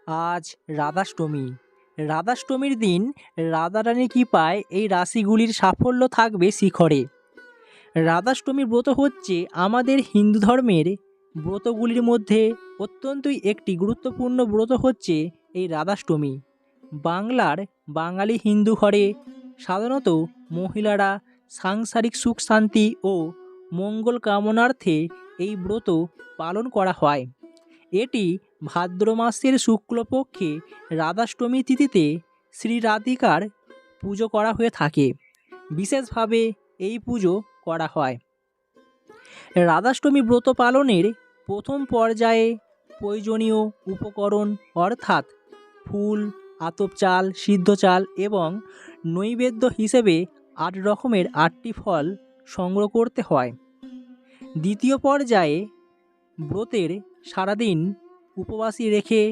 আজ রাধাষ্টমী। রাধাষ্টমীর দিন রাধারানী কৃপায় এই রাশিগুলির সাফল্য থাকবে শিখরে। রাধাষ্টমী ব্রত হচ্ছে আমাদের হিন্দু ধর্মের ব্রতগুলির মধ্যে অত্যন্তই একটি গুরুত্বপূর্ণ ব্রত হচ্ছে এই রাধাষ্টমী। বাংলার বাঙালি হিন্দু ঘরে সাধারণত মহিলারা সাংসারিক সুখ শান্তি ও মঙ্গল কামনার্থে এই ব্রত পালন করা হয়। এটি ভাদ্র মাসের শুক্লপক্ষে রাধাষ্টমী তিথিতে শ্রী রাধিকার পুজো করা হয়ে থাকে। বিশেষভাবে এই পুজো করা হয়। রাধাষ্টমী ব্রত পালনের প্রথম পর্যায়ে প্রয়োজনীয় উপকরণ অর্থাৎ ফুল, আতপ চাল, সিদ্ধ চাল এবং নৈবেদ্য হিসেবে 8 রকমের 8টি ফল সংগ্রহ করতে হয়। দ্বিতীয় পর্যায়ে ব্রতের সারাদিন উপবাসী রেখে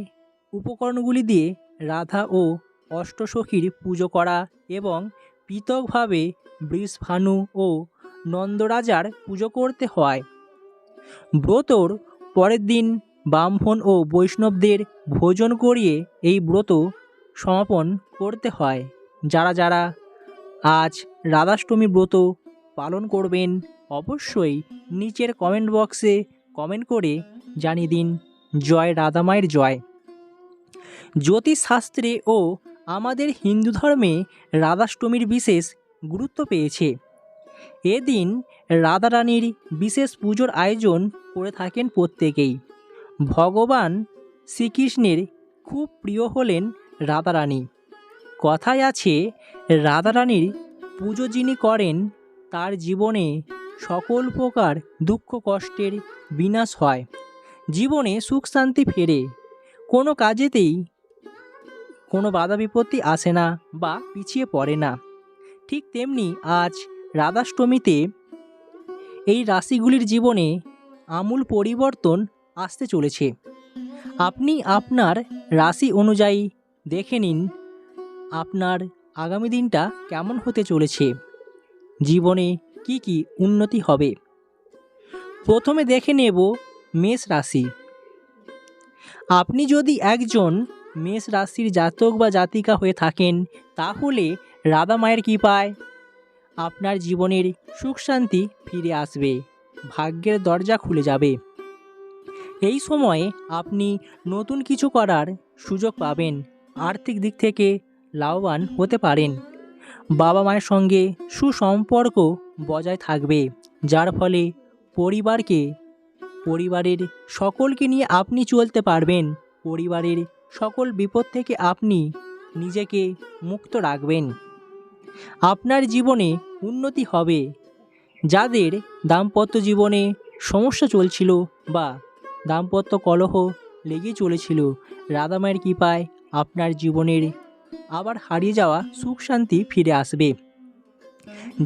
উপকরণগুলি দিয়ে রাধা ও অষ্টসখীর পুজো করা এবং পৃথকভাবে বৃষভানু ও নন্দরাজার পুজো করতে হয়। ব্রতর পরের দিন ব্রাহ্মণ ও বৈষ্ণবদের ভোজন করিয়ে এই ব্রত সমাপন করতে হয়। যারা যারা আজ রাধাষ্টমী ব্রত পালন করবেন অবশ্যই নিচের কমেন্ট বক্সে কমেন্ট করে জানিয়ে দিন জয় রাধামায়ের জয়। জ্যোতিষশাস্ত্রে ও আমাদের হিন্দু ধর্মে রাধাষ্টমীর বিশেষ গুরুত্ব পেয়েছে। এদিন রাধারানীর বিশেষ পুজোর আয়োজন করে থাকেন প্রত্যেকেই। ভগবান শ্রীকৃষ্ণের খুব প্রিয় হলেন রাধারানী। কথায় আছে, রাধারানীর পুজো যিনি করেন তার জীবনে সকল প্রকার দুঃখ কষ্টের বিনাশ হয়, জীবনে সুখ শান্তি ফেরে, কোনো কাজেতেই কোনো বাধা বিপত্তি আসে না বা পিছিয়ে পড়ে না। ঠিক তেমনি আজ রাধাষ্টমীতে এই রাশিগুলির জীবনে আমূল পরিবর্তন আসতে চলেছে। আপনি আপনার রাশি অনুযায়ী দেখে নিন আপনার আগামী দিনটা কেমন হতে চলেছে, জীবনে কি কি উন্নতি হবে। প্রথমে দেখে নেব মেষ রাশি। আপনি যদি একজন মেষ রাশির জাতক বা জাতিকা হয়ে থাকেন তাহলে রাধা মায়ের কৃপায় আপনার জীবনের সুখ শান্তি ফিরে আসবে, ভাগ্যের দরজা খুলে যাবে। এই সময়ে আপনি নতুন কিছু করার সুযোগ পাবেন, আর্থিক দিক থেকে লাভবান হতে পারেন। বাবা মায়ের সঙ্গে সুসম্পর্ক বজায় থাকবে, যার ফলে পরিবারের সকলকে নিয়ে আপনি চলতে পারবেন। পরিবারের সকল বিপদ থেকে আপনি নিজেকে মুক্ত রাখবেন। আপনার জীবনে উন্নতি হবে। যাদের দাম্পত্য জীবনে সমস্যা চলছিল বা দাম্পত্য কলহ লেগে চলেছিল, রাধামায়ের কৃপায় আপনার জীবনের আবার হারিয়ে যাওয়া সুখ শান্তি ফিরে আসবে।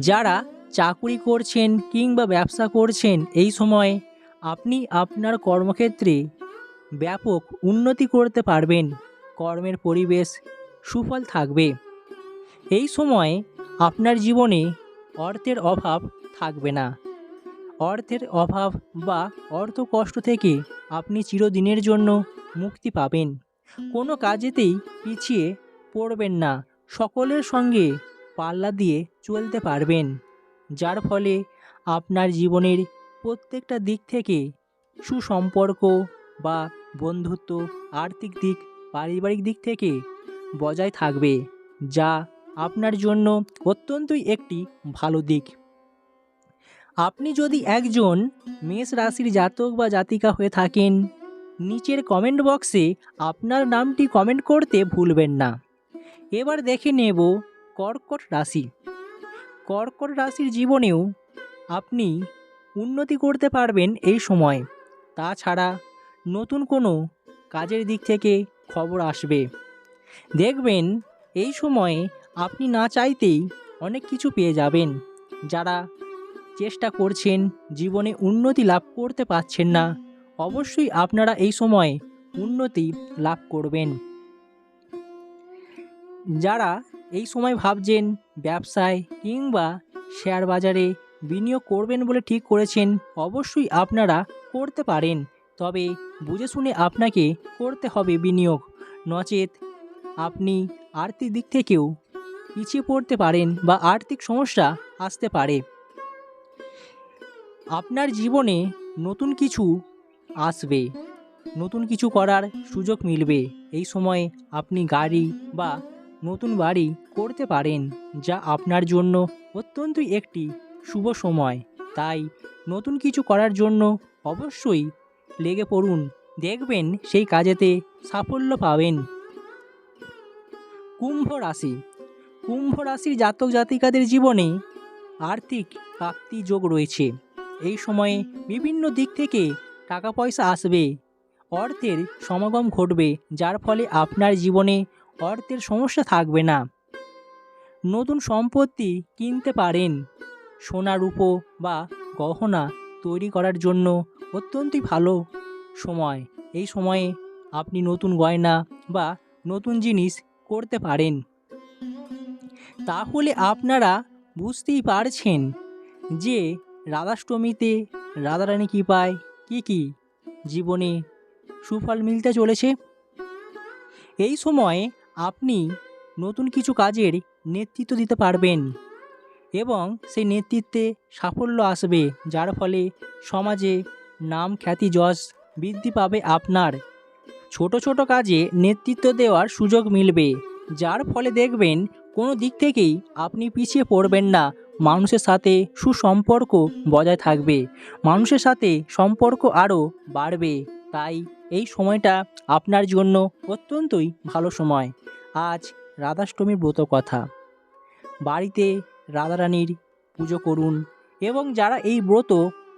যারা চাকুরি করছেন কিংবা ব্যবসা করছেন, এই সময় আপনি আপনার কর্মক্ষেত্রে ব্যাপক উন্নতি করতে পারবেন। কর্মের পরিবেশ সুফল থাকবে। এই সময় আপনার জীবনে অর্থের অভাব থাকবে না। অর্থের অভাব বা অর্থ কষ্ট থেকে আপনি চিরদিনের জন্য মুক্তি পাবেন। কোনো কাজেতেই পিছিয়ে পড়বেন না, সকলের সঙ্গে পাল্লা দিয়ে চলতে পারবেন, যার ফলে আপনার জীবনের প্রত্যেকটা দিক থেকে সুসম্পর্ক বা বন্ধুত্ব, আর্থিক দিক, পারিবারিক দিক থেকে বজায় থাকবে, যা আপনার জন্য অত্যন্তই একটি ভালো দিক। আপনি যদি একজন মেষ রাশির জাতক বা জাতিকা হয়ে থাকেন, নিচের কমেন্ট বক্সে আপনার নামটি কমেন্ট করতে ভুলবেন না। এবার দেখে নেব কর্কট রাশি। কর্কট রাশির জীবনেও আপনি উন্নতি করতে পারবেন এই সময়। তাছাড়া নতুন কোনো কাজের দিক থেকে খবর আসবে। দেখবেন এই সময়ে আপনি না চাইতেই অনেক কিছু পেয়ে যাবেন। যারা চেষ্টা করছেন জীবনে উন্নতি লাভ করতে পারছেন না, অবশ্যই আপনারা এই সময় উন্নতি লাভ করবেন। যারা এই সময় ভাবছেন ব্যবসায় কিংবা শেয়ার বাজারে বিনিয়োগ করবেন বলে ঠিক করেছেন, অবশ্যই আপনারা করতে পারেন, তবে বুঝে শুনে আপনাকে করতে হবে বিনিয়োগ। নচেত আপনি আর্থিক দিক থেকেও পিছিয়ে পড়তে পারেন বা আর্থিক সমস্যা আসতে পারে। আপনার জীবনে নতুন কিছু আসবে, নতুন কিছু করার সুযোগ মিলবে। এই সময়ে আপনি গাড়ি বা নতুন বাড়ি করতে পারেন, যা আপনার জন্য অত্যন্তই একটি শুভ সময়। তাই নতুন কিছু করার জন্য অবশ্যই লেগে পড়ুন, দেখবেন সেই কাজেতে সাফল্য পাবেন। কুম্ভ রাশি। কুম্ভ রাশির জাতক জাতিকাদের জীবনে আর্থিক প্রাপ্তি যোগ রয়েছে। এই সময়ে বিভিন্ন দিক থেকে টাকা পয়সা আসবে, অর্থের সমাগম ঘটবে, যার ফলে আপনার জীবনে অর্থের সমস্যা থাকবে না। নতুন সম্পত্তি কিনতে পারেন। সোনা রূপো বা গহনা তৈরি করার জন্য অত্যন্তই ভালো সময়। এই সময়ে আপনি নতুন গয়না বা নতুন জিনিস করতে পারেন। তাহলে আপনারা বুঝতেই পারছেন যে রাধাষ্টমীতে রাধারানী কৃপায় কী কী জীবনে সুফল মিলতে চলেছে। এই সময়ে আপনি নতুন কিছু কাজের নেতৃত্ব দিতে পারবেন এবং সেই নেতৃত্বে সাফল্য আসবে, যার ফলে সমাজে নাম খ্যাতি যশ বৃদ্ধি পাবে। আপনার ছোট ছোট কাজে নেতৃত্ব দেওয়ার সুযোগ মিলবে, যার ফলে দেখবেন কোনো দিক থেকেই আপনি পিছিয়ে পড়বেন না। মানুষের সাথে সুসম্পর্ক বজায় থাকবে, মানুষের সাথে সম্পর্ক আরও বাড়বে। তাই এই সময়টা আপনার জন্য অত্যন্তই ভালো সময়। আজ রাধাষ্টমীর ব্রত কথা, বাড়িতে রাধারানীর পুজো করুন এবং যারা এই ব্রত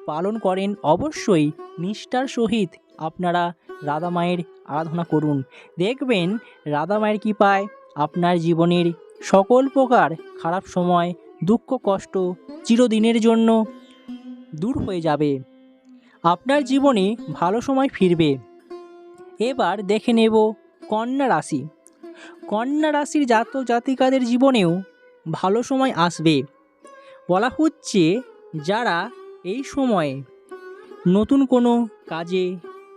পালন করেন অবশ্যই নিষ্ঠার সহিত আপনারা রাধা মায়ের আরাধনা করুন। দেখবেন রাধা মায়ের কৃপায় আপনার জীবনের সকল প্রকার খারাপ সময়, দুঃখ কষ্ট চিরদিনের জন্য দূর হয়ে যাবে। আপনার জীবনে ভালো সময় ফিরবে। এবার দেখে নেব কন্যা রাশি। কন্যা রাশির জাতক জাতিকাদের জীবনেও ভালো সময় আসবে। বলা হচ্ছে যারা এই সময়ে নতুন কোনো কাজে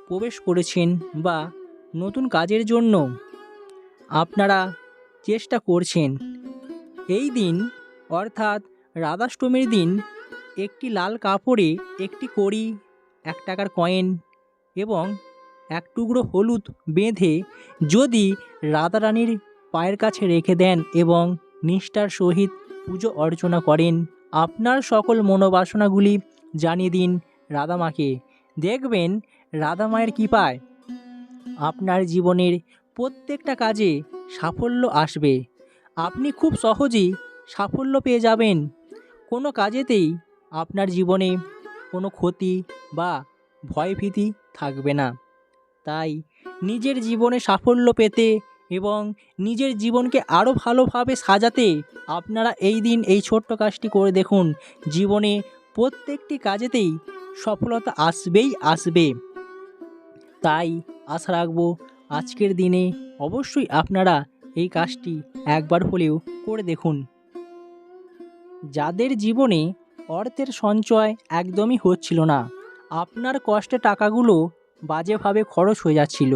প্রবেশ করেছেন বা নতুন কাজের জন্য আপনারা চেষ্টা করছেন, এই দিন অর্থাৎ রাধাষ্টমীর দিন একটি লাল কাপড়ে একটি কড়ি, 1 টাকার কয়েন এবং 1 টুকরো হলুদ বেঁধে যদি রাধারানীর পায়ের কাছে রেখে দেন এবং নিষ্ঠার সহিত পুজো অর্চনা করেন, আপনার সকল মনোবাসনাগুলি জানিয়ে দিন রাধামাকে। দেখবেন রাধা মায়ের কৃপায় আপনার জীবনের প্রত্যেকটা কাজে সাফল্য আসবে। আপনি খুব সহজেই সাফল্য পেয়ে যাবেন। কোনো কাজেতেই আপনার জীবনে কোনো ক্ষতি বা ভয়ভীতি থাকবে না। তাই নিজের জীবনে সাফল্য পেতে এবং নিজের জীবনকে আরও ভালোভাবে সাজাতে আপনারা এই দিন এই ছোট্ট কাজটি করে দেখুন। জীবনে প্রত্যেকটি কাজেতেই সফলতা আসবেই আসবে। তাই আশা রাখবো আজকের দিনে অবশ্যই আপনারা এই কাজটি একবার হলেও করে দেখুন। যাদের জীবনে অর্থের সঞ্চয় একদমই হচ্ছিল না, আপনার কষ্টে টাকাগুলো বাজেভাবে খরচ হয়ে যাচ্ছিল,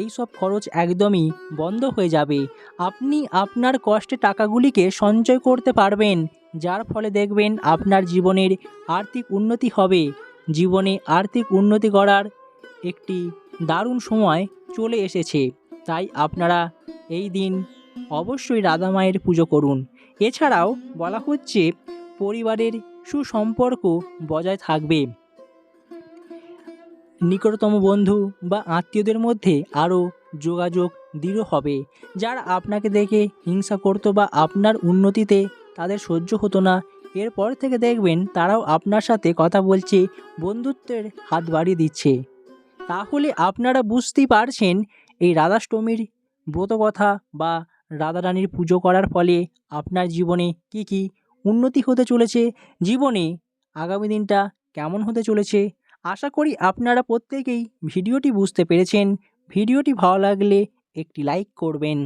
এই সব খরচ একদমই বন্ধ হয়ে যাবে। আপনি আপনার কষ্টে টাকাগুলিকে সঞ্চয় করতে পারবেন, যার ফলে দেখবেন আপনার জীবনের আর্থিক উন্নতি হবে। জীবনে আর্থিক উন্নতি করার একটি দারুণ সময় চলে এসেছে। তাই আপনারা এই দিন অবশ্যই রাধা মায়ের পুজো করুন। এছাড়াও বলা হচ্ছে পরিবারের সুসম্পর্ক বজায় থাকবে। নিকটতম বন্ধু বা আত্মীয়দের মধ্যে আরও যোগাযোগ দৃঢ় হবে। যারা আপনাকে দেখে হিংসা করতো বা আপনার উন্নতিতে তাদের সহ্য হতো না, এরপর থেকে দেখবেন তারাও আপনার সাথে কথা বলছে, বন্ধুত্বের হাত বাড়িয়ে দিচ্ছে। তাহলে আপনারা বুঝতেই পারছেন এই রাধাষ্টমীর ব্রতকথা বা রাধারানীর পুজো করার ফলে আপনার জীবনে কি কি উন্নতি হতে চলেছে, জীবনে আগামী দিনটা কেমন হতে চলেছে। আশা করি আপনারা প্রত্যেকেই ভিডিওটি বুঝতে পেরেছেন। ভিডিওটি ভালো লাগলে একটি লাইক করবেন।